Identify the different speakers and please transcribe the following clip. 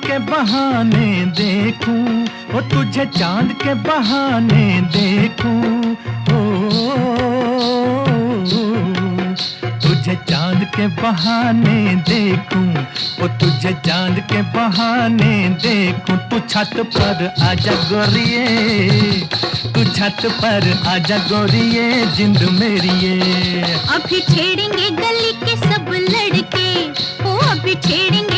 Speaker 1: के बहाने देखूं, ओ तुझे चांद के बहाने देखूं, तुझे चांद के बहाने देखूं, ओ तुझे चांद के बहाने देखूं। तू छत पर आजा गोरिये, तू छत पर आजा गोरिये, जिंद मेरी ये।
Speaker 2: अभी छेड़ेंगे गली के सब लड़के, ओ अभी छेड़ेंगे